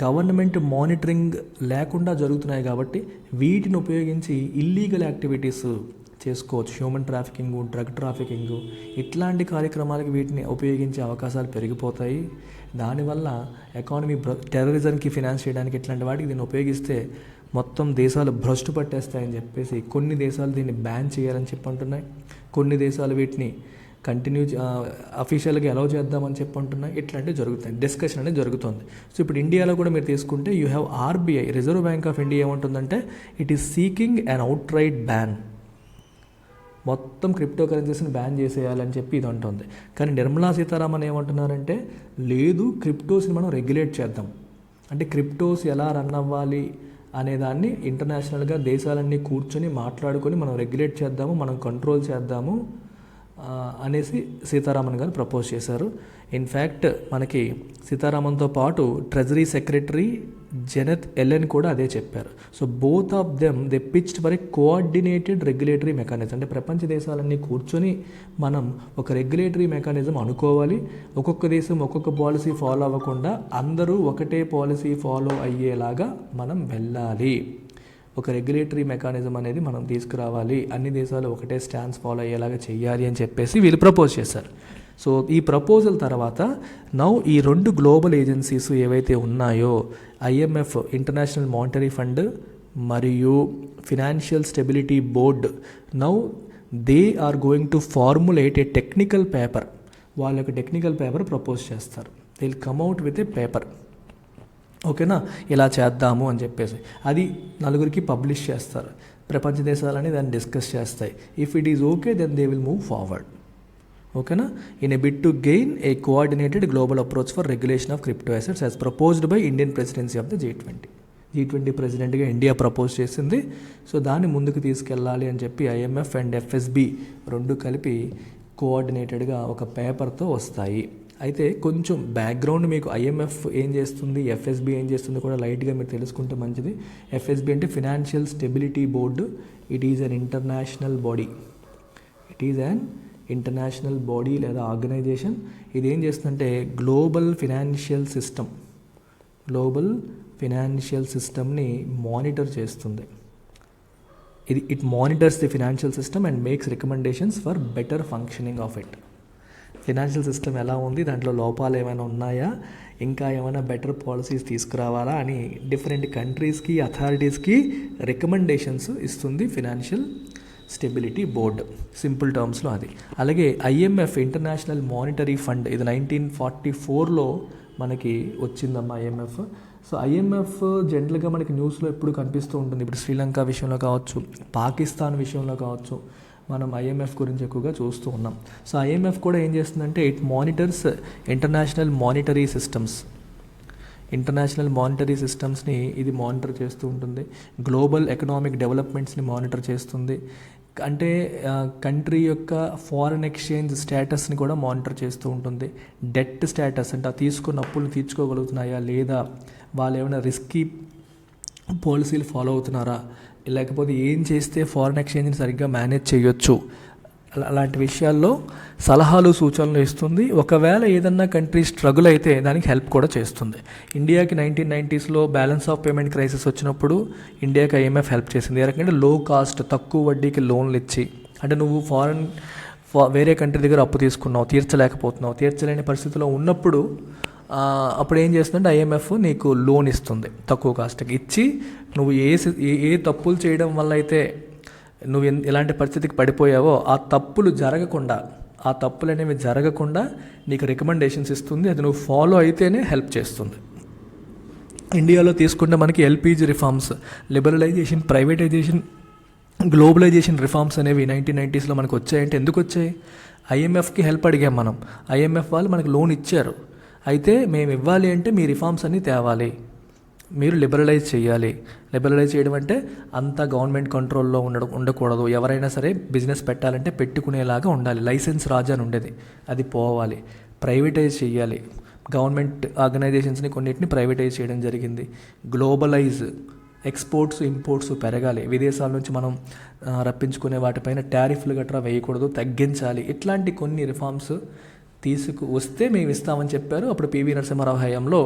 Speaker 1: గవర్నమెంట్ మానిటరింగ్ లేకుండా జరుగుతున్నాయి కాబట్టి వీటిని ఉపయోగించి ఇల్లీగల్ యాక్టివిటీస్ చేసుకోవచ్చు. హ్యూమన్ ట్రాఫికింగ్, డ్రగ్ ట్రాఫికింగ్, ఇట్లాంటి కార్యక్రమాలకి వీటిని ఉపయోగించే అవకాశాలు పెరిగిపోతాయి. దానివల్ల ఎకానమీ టెర్రరిజంకి ఫినాన్స్ చేయడానికి ఇట్లాంటి వాటికి దీన్ని ఉపయోగిస్తే మొత్తం దేశాలు భ్రష్టు పట్టేస్తాయని చెప్పేసి కొన్ని దేశాలు దీన్ని బ్యాన్ చేయాలని చెప్పంటున్నాయి. కొన్ని దేశాలు వీటిని కంటిన్యూ అఫీషియల్గా అలౌ చేద్దామని చెప్పంటున్నాయి. ఇట్లాంటివి జరుగుతాయి, డిస్కషన్ అనేది జరుగుతుంది. సో ఇప్పుడు ఇండియాలో కూడా మీరు తీసుకుంటే you have RBI, Reserve Bank of India ఏమంటుందంటే it is seeking an outright ban. మొత్తం క్రిప్టో కరెన్సీస్ని బ్యాన్ చేసేయాలని చెప్పి ఇది అంటుంది. కానీ నిర్మలా సీతారామన్ ఏమంటున్నారంటే లేదు, క్రిప్టోస్ని మనం రెగ్యులేట్ చేద్దాం, అంటే క్రిప్టోస్ ఎలా రన్ అవ్వాలి అనేదాన్ని ఇంటర్నేషనల్గా దేశాలన్నీ కూర్చొని మాట్లాడుకొని మనం రెగ్యులేట్ చేద్దాము, మనం కంట్రోల్ చేద్దాము అనేసి సీతారామన్ గారు ప్రపోజ్ చేశారు. ఇన్ఫ్యాక్ట్ మనకి సీతారామన్తో పాటు ట్రెజరీ సెక్రటరీ జెనెత్ ఎలెన్ కూడా అదే చెప్పారు. So both of them they pitched for a coordinated regulatory mechanism. అంటే ప్రపంచ దేశాలన్నీ కూర్చొని మనం ఒక రెగ్యులేటరీ మెకానిజం అనుకోవాలి, ఒక్కొక్క దేశం ఒక్కొక్క పాలసీ ఫాలో అవ్వకుండా అందరూ ఒకటే పాలసీ ఫాలో అయ్యేలాగా మనం వెళ్ళాలి, ఒక రెగ్యులేటరీ మెకానిజం అనేది మనం తీసుకురావాలి, అన్ని దేశాలు ఒకటే స్టాన్స్ ఫాలో అయ్యేలాగా చేయాలి అని చెప్పేసి వీళ్ళు ప్రపోజ్ చేశారు. సో ఈ ప్రపోజల్ తర్వాత నౌ ఈ 2 గ్లోబల్ ఏజెన్సీస్ ఏవైతే ఉన్నాయో IMF ఇంటర్నేషనల్ మానిటరీ ఫండ్ మరియు financial stability board, now they are going to formulate a technical paper. వాళ్ళకి టెక్నికల్ పేపర్ ప్రపోజ్ చేస్తారు. They will come out with a paper, ఓకేనా, ఇలా చేద్దాము అని చెప్పేసి అది నలుగురికి పబ్లిష్ చేస్తారు. ప్రపంచ దేశాలని దాన్ని డిస్కస్ చేస్తాయి. If it is okay then they will move forward, ఓకేనా, in a bid to gain a coordinated global approach for regulation of crypto assets as proposed by Indian presidency of the G20 ప్రెసిడెంట్గా ఇండియా ప్రపోజ్ చేసింది. సో దాన్ని ముందుకు తీసుకెళ్ళాలి అని చెప్పి IMF అండ్ FSB 2 కలిపి కోఆర్డినేటెడ్గా ఒక పేపర్తో వస్తాయి. అయితే కొంచెం బ్యాక్గ్రౌండ్ మీకు IMF ఏం చేస్తుంది, FSB ఏం చేస్తుంది కూడా లైట్గా మీరు తెలుసుకుంటే మంచిది. FSB అంటే financial stability board. It is an international body లేదా ఆర్గనైజేషన్. ఇది ఏం చేస్తుందంటే గ్లోబల్ ఫినాన్షియల్ సిస్టమ్ని మానిటర్ చేస్తుంది. It monitors the financial system and makes recommendations for better functioning of it. Financial system ఎలా ఉంది, దాంట్లో లోపాలు ఏమైనా ఉన్నాయా, ఇంకా ఏమైనా బెటర్ పాలసీస్ తీసుకురావాలా అని డిఫరెంట్ కంట్రీస్కి అథారిటీస్కి రికమెండేషన్స్ ఇస్తుంది ఫినాన్షియల్ స్టెబిలిటీ బోర్డ్, సింపుల్ టర్మ్స్లో అది. అలాగే IMF ఇంటర్నేషనల్ మానిటరీ ఫండ్, ఇది 1944లో మనకి వచ్చిందమ్మా IMF. సో IMF జనరల్గా మనకి న్యూస్లో ఎప్పుడు కనిపిస్తూ ఉంటుంది. ఇప్పుడు శ్రీలంక విషయంలో కావచ్చు, పాకిస్తాన్ విషయంలో కావచ్చు, మనం IMF గురించి ఎక్కువగా చూస్తూ ఉన్నాం. సో IMF కూడా ఏం చేస్తుందంటే ఇట్ మానిటర్స్ ఇంటర్నేషనల్ మానిటరీ సిస్టమ్స్ని ఇది మానిటర్ చేస్తూ ఉంటుంది. గ్లోబల్ ఎకనామిక్ డెవలప్మెంట్స్ని మానిటర్ చేస్తుంది. అంటే కంట్రీ యొక్క ఫారిన్ ఎక్స్చేంజ్ స్టేటస్ని కూడా మానిటర్ చేస్తూ ఉంటుంది. డెట్ స్టేటస్ అంటే ఆ తీసుకున్న అప్పులు తీర్చుకోగలుగుతున్నాయా లేదా, వాళ్ళు ఏమైనా రిస్కీ పాలసీలు ఫాలో అవుతున్నారా, లేకపోతే ఏం చేస్తే ఫారిన్ ఎక్స్చేంజ్ని సరిగ్గా మేనేజ్ చేయొచ్చు, అలాంటి విషయాల్లో సలహాలు సూచనలు ఇస్తుంది. ఒకవేళ ఏదన్నా కంట్రీ స్ట్రగుల్ అయితే దానికి హెల్ప్ కూడా చేస్తుంది. ఇండియాకి 1990స్లో బ్యాలెన్స్ ఆఫ్ పేమెంట్ క్రైసిస్ వచ్చినప్పుడు ఇండియాకి IMF హెల్ప్ చేసింది. ఏ రకంగా లో కాస్ట్ తక్కువ వడ్డీకి లోన్లు ఇచ్చి, అంటే నువ్వు వేరే కంట్రీ దగ్గర అప్పు తీసుకున్నావు, తీర్చలేని పరిస్థితిలో ఉన్నప్పుడు అప్పుడు ఏం చేస్తుందంటే IMF నీకు లోన్ ఇస్తుంది తక్కువ కాస్ట్కి ఇచ్చి, నువ్వు ఏ తప్పులు చేయడం వల్ల అయితే నువ్వు ఎలాంటి పరిస్థితికి పడిపోయావో ఆ తప్పులు అనేవి జరగకుండా నీకు రికమెండేషన్స్ ఇస్తుంది. అది నువ్వు ఫాలో అయితేనే హెల్ప్ చేస్తుంది. ఇండియాలో తీసుకుంటే మనకి LPG reforms, liberalisation, privatisation, globalisation reforms అనేవి 1990స్లో మనకు వచ్చాయంటే ఎందుకు వచ్చాయి? IMFకి హెల్ప్ అడిగాం మనం. IMF వాళ్ళు మనకు లోన్ ఇచ్చారు. అయితే మేము ఇవ్వాలి అంటే మీ రిఫార్మ్స్ అన్నీ తేవాలి, మీరు లిబరలైజ్ చేయాలి. లిబరలైజ్ చేయడం అంటే అంతా గవర్నమెంట్ కంట్రోల్లో ఉండకూడదు. ఎవరైనా సరే బిజినెస్ పెట్టాలంటే పెట్టుకునేలాగా ఉండాలి. లైసెన్స్ రాజా అని ఉండేది, అది పోవాలి. ప్రైవేటైజ్ చేయాలి. గవర్నమెంట్ ఆర్గనైజేషన్స్ని కొన్నిటిని ప్రైవేటైజ్ చేయడం జరిగింది. గ్లోబలైజ్, ఎక్స్పోర్ట్స్ ఇంపోర్ట్స్ పెరగాలి. విదేశాల నుంచి మనం రప్పించుకునే వాటిపైన టారిఫ్లు గట్రా వేయకూడదు, తగ్గించాలి. ఇట్లాంటి కొన్ని రిఫార్మ్స్ వస్తే మేము ఇస్తామని చెప్పారు. అప్పుడు PV నరసింహారావు హయాంలో,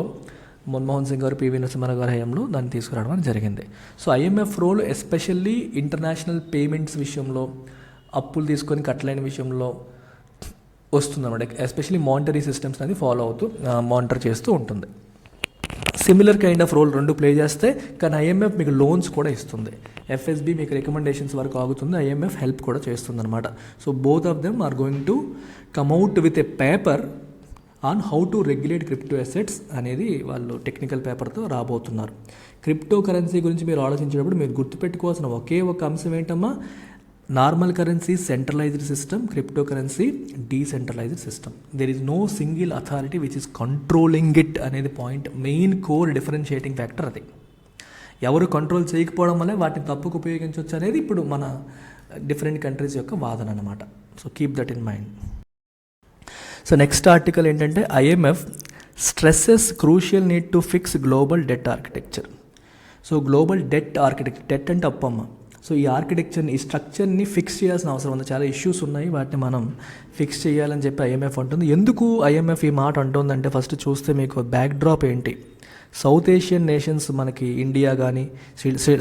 Speaker 1: మన్మోహన్ సింగ్ గారు PV నరసింహారావు గారి హయాంలో దాన్ని తీసుకురావడం జరిగింది. So IMF role especially international payments విషయంలో, అప్పులు తీసుకొని కట్టలేని విషయంలో వస్తుందన్నమాట. ఎస్పెషల్లీ మానిటరీ సిస్టమ్స్ అనేది ఫాలో అవుతూ మానిటర్ చేస్తూ ఉంటుంది. Similar kind of role 2 play చేస్తే, కానీ IMF మీకు లోన్స్ కూడా ఇస్తుంది. FSB మీకు రికమెండేషన్స్ వరకు ఆగుతుంది, IMF హెల్ప్ కూడా చేస్తుంది అనమాట. So both of them are going to come out with a paper on how to regulate crypto assets అనేది వాళ్ళు టెక్నికల్ పేపర్తో రాబోతున్నారు. క్రిప్టో కరెన్సీ గురించి మీరు ఆలోచించేటప్పుడు మీరు గుర్తుపెట్టుకోవాల్సిన ఒకే ఒక అంశం ఏంటమ్మా, normal currency centralised system, crypto currency decentralised system. There is no single authority which is controlling it అనేది point, main core differentiating factor అది. ఎవరు కంట్రోల్ చేయకపోవడం వల్లే వాటిని తప్పుకు ఉపయోగించవచ్చు అనేది ఇప్పుడు మన డిఫరెంట్ కంట్రీస్ యొక్క వాదన అనమాట. So keep that in mind. So next article ఏంటంటే IMF stresses crucial need to fix global debt architecture. So global debt architecture, debt అంటే అప్పమ్మ. సో ఈ ఆర్కిటెక్చర్ని, ఈ స్ట్రక్చర్ని ఫిక్స్ చేయాల్సిన అవసరం ఉంది. చాలా ఇష్యూస్ ఉన్నాయి, వాటిని మనం ఫిక్స్ చేయాలని చెప్పి ఐఎంఎఫ్ అంటుంది. ఎందుకు ఐఎంఎఫ్ ఈ మాట అంటుందంటే ఫస్ట్ చూస్తే మీకు బ్యాక్ డ్రాప్ ఏంటి. సౌత్ ఏషియన్ నేషన్స్ మనకి ఇండియా కానీ,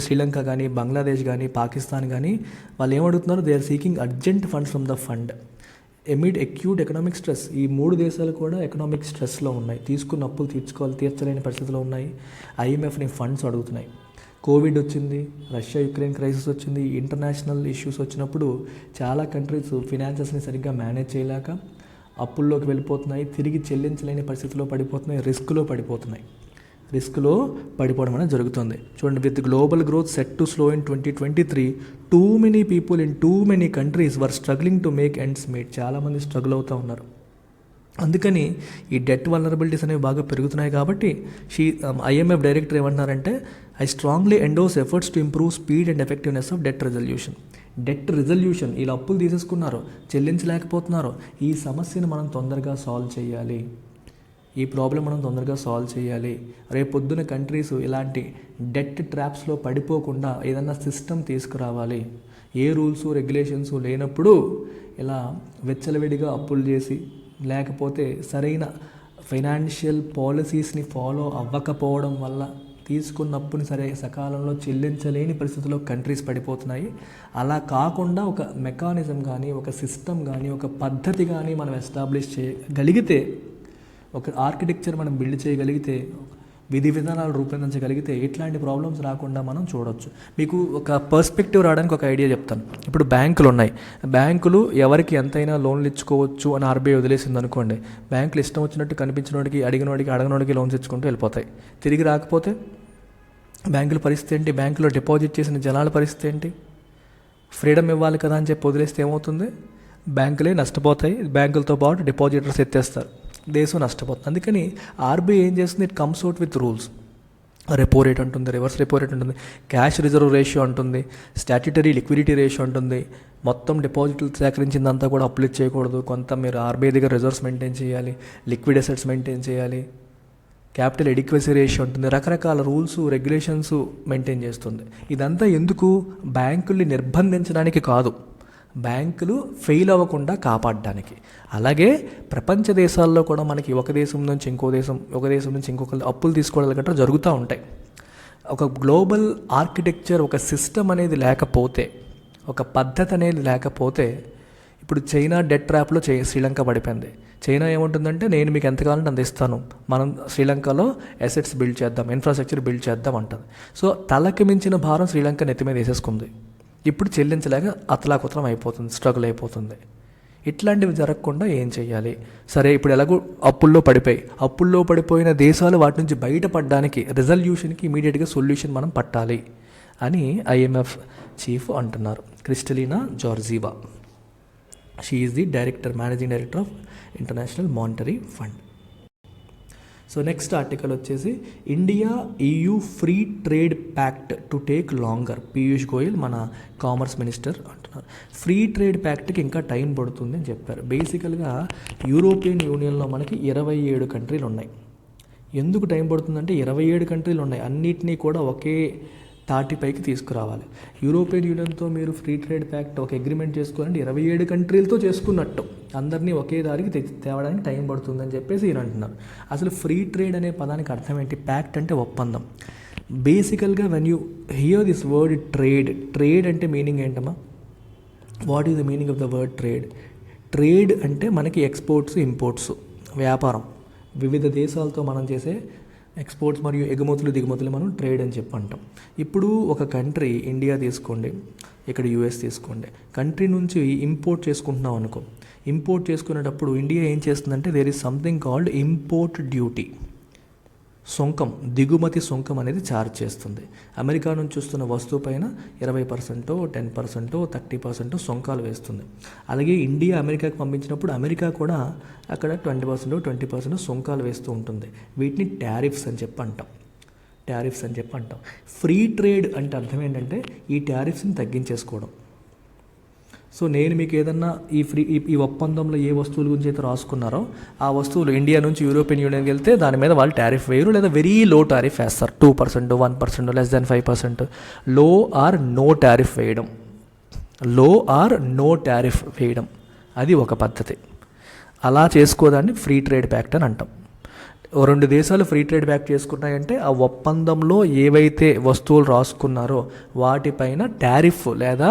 Speaker 1: శ్రీలంక కానీ, బంగ్లాదేశ్ కానీ, పాకిస్తాన్ కానీ వాళ్ళు ఏమడుగుతున్నారు, they are seeking urgent funds from the fund amid acute economic stress. ఈ 3 దేశాలు కూడా ఎకనామిక్ స్ట్రెస్లో ఉన్నాయి, తీసుకున్న అప్పులు తీర్చలేని పరిస్థితిలో ఉన్నాయి. ఐఎంఎఫ్ని ఫండ్స్ అడుగుతున్నాయి. కోవిడ్ వచ్చింది, రష్యా యుక్రెయిన్ క్రైసిస్ వచ్చింది, ఇంటర్నేషనల్ ఇష్యూస్ వచ్చినప్పుడు చాలా కంట్రీస్ ఫినాన్సెస్ని సరిగ్గా మేనేజ్ చేయలేక అప్పుల్లోకి వెళ్ళిపోతున్నాయి, తిరిగి చెల్లించలేని పరిస్థితిలో పడిపోతున్నాయి, రిస్క్లో పడిపోవడం అనేది జరుగుతుంది. చూడండి, with global growth set to slow in 2023, too many people in too many countries were struggling to make ends meet. చాలామంది స్ట్రగుల్ అవుతూ ఉన్నారు. అందుకని ఈ డెట్ వల్నరబిలిటీస్ అనేవి బాగా పెరుగుతున్నాయి. కాబట్టి ఐఎంఎఫ్ డైరెక్టర్ ఏమంటున్నారంటే, I strongly ఎండోస్ efforts to improve speed and effectiveness of debt resolution. వీళ్ళు అప్పులు తీసేసుకున్నారు, చెల్లించలేకపోతున్నారు. ఈ సమస్యను మనం తొందరగా సాల్వ్ చేయాలి, ఈ ప్రాబ్లం మనం తొందరగా సాల్వ్ చేయాలి. రేపొద్దున కంట్రీస్ ఇలాంటి డెట్ ట్రాప్స్లో పడిపోకుండా ఏదన్నా సిస్టమ్ తీసుకురావాలి. ఏ రూల్స్ రెగ్యులేషన్స్ లేనప్పుడు ఇలా వెచ్చలవిడిగా అప్పులు చేసి, లేకపోతే సరైన ఫైనాన్షియల్ పాలసీస్ని ఫాలో అవ్వకపోవడం వల్ల తీసుకున్న అప్పుని సకాలంలో చెల్లించలేని పరిస్థితుల్లో కంట్రీస్ పడిపోతున్నాయి. అలా కాకుండా ఒక మెకానిజం కానీ, ఒక సిస్టమ్ కానీ, ఒక పద్ధతి కానీ మనం ఎస్టాబ్లిష్ చేయగలిగితే, ఒక ఆర్కిటెక్చర్ మనం బిల్డ్ చేయగలిగితే, విధి విధానాలు రూపొందించగలిగితే ఇట్లాంటి ప్రాబ్లమ్స్ రాకుండా మనం చూడవచ్చు. మీకు ఒక పర్స్పెక్టివ్ రావడానికి ఒక ఐడియా చెప్తాను. ఇప్పుడు బ్యాంకులు ఉన్నాయి, బ్యాంకులు ఎవరికి ఎంతైనా లోన్లు ఇచ్చుకోవచ్చు అని ఆర్బీఐ వదిలేసింది అనుకోండి. బ్యాంకులు ఇష్టం వచ్చినట్టు కనిపించినోడికి, అడగనోడికి లోన్స్ ఇచ్చుకుంటూ వెళ్ళిపోతాయి. తిరిగి రాకపోతే బ్యాంకుల పరిస్థితి ఏంటి? బ్యాంకులో డిపాజిట్ చేసిన జనాల పరిస్థితి ఏంటి? ఫ్రీడమ్ ఇవ్వాలి కదా అని చెప్పి వదిలేస్తే ఏమవుతుంది? బ్యాంకులే నష్టపోతాయి, బ్యాంకులతో పాటు డిపాజిటర్స్ ఎత్తేస్తారు, దేశం నష్టపోతుంది. అందుకని ఆర్బీఐ ఏం చేస్తుంది, it comes out with rules. Repo rate ఉంటుంది, రివర్స్ రెపో రేట్ ఉంటుంది, క్యాష్ రిజర్వ్ రేషియో ఉంటుంది, స్టాట్యుటరీ లిక్విడిటీ రేషియో ఉంటుంది. మొత్తం డిపాజిట్లు సేకరించిందంతా కూడా అప్పులు ఇచ్చేయకూడదు, కొంత మీరు ఆర్బీఐ దగ్గర రిజర్వ్స్ మెయింటైన్ చేయాలి, లిక్విడ్ అసెట్స్ మెయింటైన్ చేయాలి, క్యాపిటల్ ఎడిక్వసీ రేషియో ఉంటుంది, రకరకాల రూల్స్ రెగ్యులేషన్స్ మెయింటైన్ చేస్తుంది. ఇదంతా ఎందుకు? బ్యాంకుల్ని నిర్బంధించడానికి కాదు, బ్యాంకులు ఫెయిల్ అవ్వకుండా కాపాడడానికి. అలాగే ప్రపంచ దేశాల్లో కూడా మనకి ఒక దేశం నుంచి ఇంకొక అప్పులు తీసుకోవడాలు గట్రా జరుగుతూ ఉంటాయి. ఒక గ్లోబల్ ఆర్కిటెక్చర్, ఒక సిస్టమ్ అనేది లేకపోతే, ఒక పద్ధతి అనేది లేకపోతే, ఇప్పుడు చైనా డెట్ ట్రాప్లో శ్రీలంక పడిపోయింది. చైనా ఏముంటుందంటే, నేను మీకు ఎంత కావాలంటే అంత ఇస్తాను, మనం శ్రీలంకలో అసెట్స్ బిల్డ్ చేద్దాం, ఇన్ఫ్రాస్ట్రక్చర్ బిల్డ్ చేద్దాం అంటుంది. సో తలకి మించిన భారం శ్రీలంక నెత్తి మీద వేసేసుకుంది. ఇప్పుడు చెల్లించలేక అతలాకుతలం అయిపోతుంది, స్ట్రగుల్ అయిపోతుంది. ఇట్లాంటివి జరగకుండా ఏం చేయాలి? సరే, ఇప్పుడు ఎలాగో అప్పుల్లో పడిపోయిన దేశాలు వాటి నుంచి బయటపడడానికి, రిజల్యూషన్కి ఇమీడియట్గా సొల్యూషన్ మనం పట్టాలి అని ఐఎంఎఫ్ చీఫ్ అంటున్నారు, Kristalina Georgieva. She is the managing director of International monetary Fund. So next article వచ్చేసి, India EU free trade pact to take longer. Piyush Goyal మన కామర్స్ మినిస్టర్ అంటున్నారు, ఫ్రీ ట్రేడ్ ప్యాక్ట్కి ఇంకా టైం పడుతుంది అని చెప్పారు. బేసికల్గా యూరోపియన్ యూనియన్లో మనకి 27 కంట్రీలు ఉన్నాయి. ఎందుకు టైం పడుతుందంటే, 27 కంట్రీలు ఉన్నాయి, అన్నిటినీ కూడా ఒకే తాటిపైకి తీసుకురావాలి. యూరోపియన్ యూనియన్తో మీరు ఫ్రీ ట్రేడ్ ప్యాక్ట్ ఒక అగ్రిమెంట్ చేసుకోవాలంటే 27 కంట్రీలతో చేసుకున్నట్టు, అందరినీ ఒకే దారికి తేవడానికి టైం పడుతుందని చెప్పేసి ఈయన అంటున్నారు. అసలు ఫ్రీ ట్రేడ్ అనే పదానికి అర్థం ఏంటి? ప్యాక్ట్ అంటే ఒప్పందం. బేసికల్గా when you here this word trade అంటే మీనింగ్ ఏంటమ్మా? What is the meaning of the word trade అంటే మనకి ఎక్స్పోర్ట్స్, ఇంపోర్ట్స్, వ్యాపారం, వివిధ దేశాలతో మనం చేసే ఎక్స్పోర్ట్స్ మరియు దిగుమతులు మనం ట్రేడ్ అని చెప్పి అంటాం. ఇప్పుడు ఒక కంట్రీ, ఇండియా తీసుకోండి, ఇక్కడ US తీసుకోండి, కంట్రీ నుంచి ఇంపోర్ట్ చేసుకుంటున్నాం అనుకో. ఇంపోర్ట్ చేసుకునేటప్పుడు ఇండియా ఏం చేస్తుందంటే, there is something called import duty. సుంకం, దిగుమతి సుంకం అనేది ఛార్జ్ చేస్తుంది. అమెరికా నుంచి వస్తున్న వస్తువు పైన 20%, 10%, 30% సుంకాలు వేస్తుంది. అలాగే ఇండియా అమెరికాకి పంపించినప్పుడు అమెరికా కూడా అక్కడ 20% సుంకాలు వేస్తూ ఉంటుంది. వీటిని టారిఫ్స్ అని చెప్పి అంటాం. ఫ్రీ ట్రేడ్ అంటే అర్థం ఏంటంటే ఈ టారిఫ్స్ని తగ్గించేసుకోవడం. సో నేను మీకు ఏదన్నా ఈ ఒప్పందంలో ఏ వస్తువుల గురించి అయితే రాసుకున్నారో ఆ వస్తువులు ఇండియా నుంచి యూరోపియన్ యూనియన్కి వెళ్తే దాని మీద వాళ్ళు టారిఫ్ వేయరు, లేదా వెరీ లో టారిఫ్ వేస్తారు. 2%, 1%, లెస్ దెన్ 5%. లో ఆర్ నో టారిఫ్ వేయడం అది ఒక పద్ధతి. అలా చేసుకోదాన్ని ఫ్రీ ట్రేడ్ ప్యాక్ట్ అని అంటాం. 2 దేశాలు ఫ్రీ ట్రేడ్ ప్యాక్ట్ చేసుకున్నాయంటే ఆ ఒప్పందంలో ఏవైతే వస్తువులు రాసుకున్నారో వాటిపైన టారిఫ్ లేదా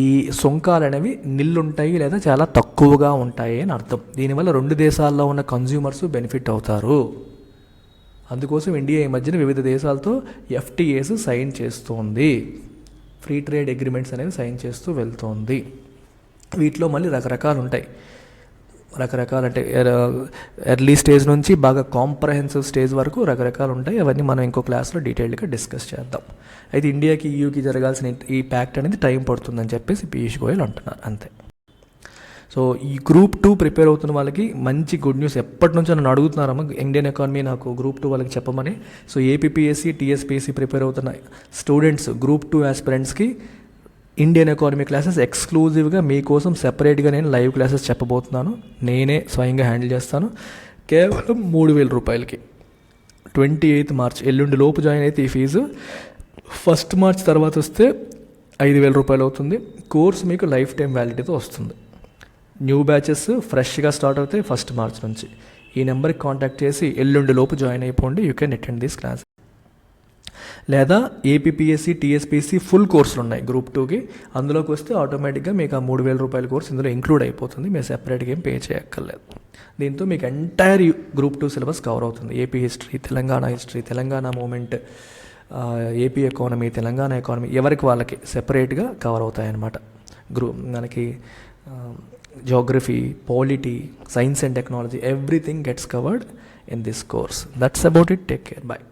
Speaker 1: ఈ సుంకాలు అనేవి నిల్లుంటాయి లేదా చాలా తక్కువగా ఉంటాయి అని అర్థం. దీనివల్ల 2 దేశాల్లో ఉన్న కన్జ్యూమర్స్ బెనిఫిట్ అవుతారు. అందుకోసం ఇండియా ఈ మధ్యన వివిధ దేశాలతో FTAs సైన్ చేస్తోంది, ఫ్రీ ట్రేడ్ అగ్రిమెంట్స్ అనేవి సైన్ చేస్తూ వెళ్తోంది. వీటిలో మళ్ళీ రకరకాలు ఉంటాయి. అంటే ఎర్లీ స్టేజ్ నుంచి బాగా కాంప్రహెన్సివ్ స్టేజ్ వరకు రకరకాలు ఉంటాయి. అవన్నీ మనం ఇంకో క్లాస్లో డీటెయిల్డ్గా డిస్కస్ చేద్దాం. అయితే ఇండియాకి EUకి జరగాల్సిన ఈ ప్యాక్ట్ అనేది టైం పడుతుందని చెప్పేసి పీయూష్ గోయల్ అంటున్నారు, అంతే. సో ఈ గ్రూప్ 2 ప్రిపేర్ అవుతున్న వాళ్ళకి మంచి గుడ్ న్యూస్. ఎప్పటి నుంచో నన్ను అడుగుతున్నారమ్మా ఇండియన్ ఎకానమీ నాకు గ్రూప్ 2 వాళ్ళకి చెప్పమని. సో APPSC, TSPSC ప్రిపేర్ అవుతున్న స్టూడెంట్స్, గ్రూప్ 2 ఆస్పిరెంట్స్కి ఇండియన్ ఎకానమీ క్లాసెస్ ఎక్స్క్లూజివ్గా మీకోసం సెపరేట్గా నేను లైవ్ క్లాసెస్ చెప్పబోతున్నాను. నేనే స్వయంగా హ్యాండిల్ చేస్తాను. కేవలం 3,000 రూపాయలకి. 28 మార్చ్ ఎల్లుండి లోపు జాయిన్ అయితే ఈ ఫీజు, 1 మార్చ్ తర్వాత వస్తే 5,000 రూపాయలు అవుతుంది. కోర్స్ మీకు లైఫ్ టైం వ్యాలిడిటీతో వస్తుంది. న్యూ బ్యాచెస్ ఫ్రెష్గా స్టార్ట్ అవుతాయి 1 మార్చ్ నుంచి. ఈ నెంబర్కి కాంటాక్ట్ చేసి ఎల్లుండి లోపు జాయిన్ అయిపోండి. You can attend this class. లేదా APPSC, TSPSC ఫుల్ కోర్సులు ఉన్నాయి గ్రూప్ 2కి. అందులోకి వస్తే ఆటోమేటిక్గా మీకు ఆ 3,000 రూపాయల కోర్స్ ఇందులో ఇంక్లూడ్ అయిపోతుంది. మీరు సెపరేట్గా ఏం పే చేయక్కర్లేదు. దీంతో మీకు ఎంటైర్ గ్రూప్ 2 సిలబస్ కవర్ అవుతుంది. AP history, Telangana history, Telangana movement, AP economy, Telangana economy ఎవరికి వాళ్ళకి సెపరేట్గా కవర్ అవుతాయన్నమాట. మనకి geography, polity, science and technology, everything gets covered in this course. That's about it. Take care. Bye.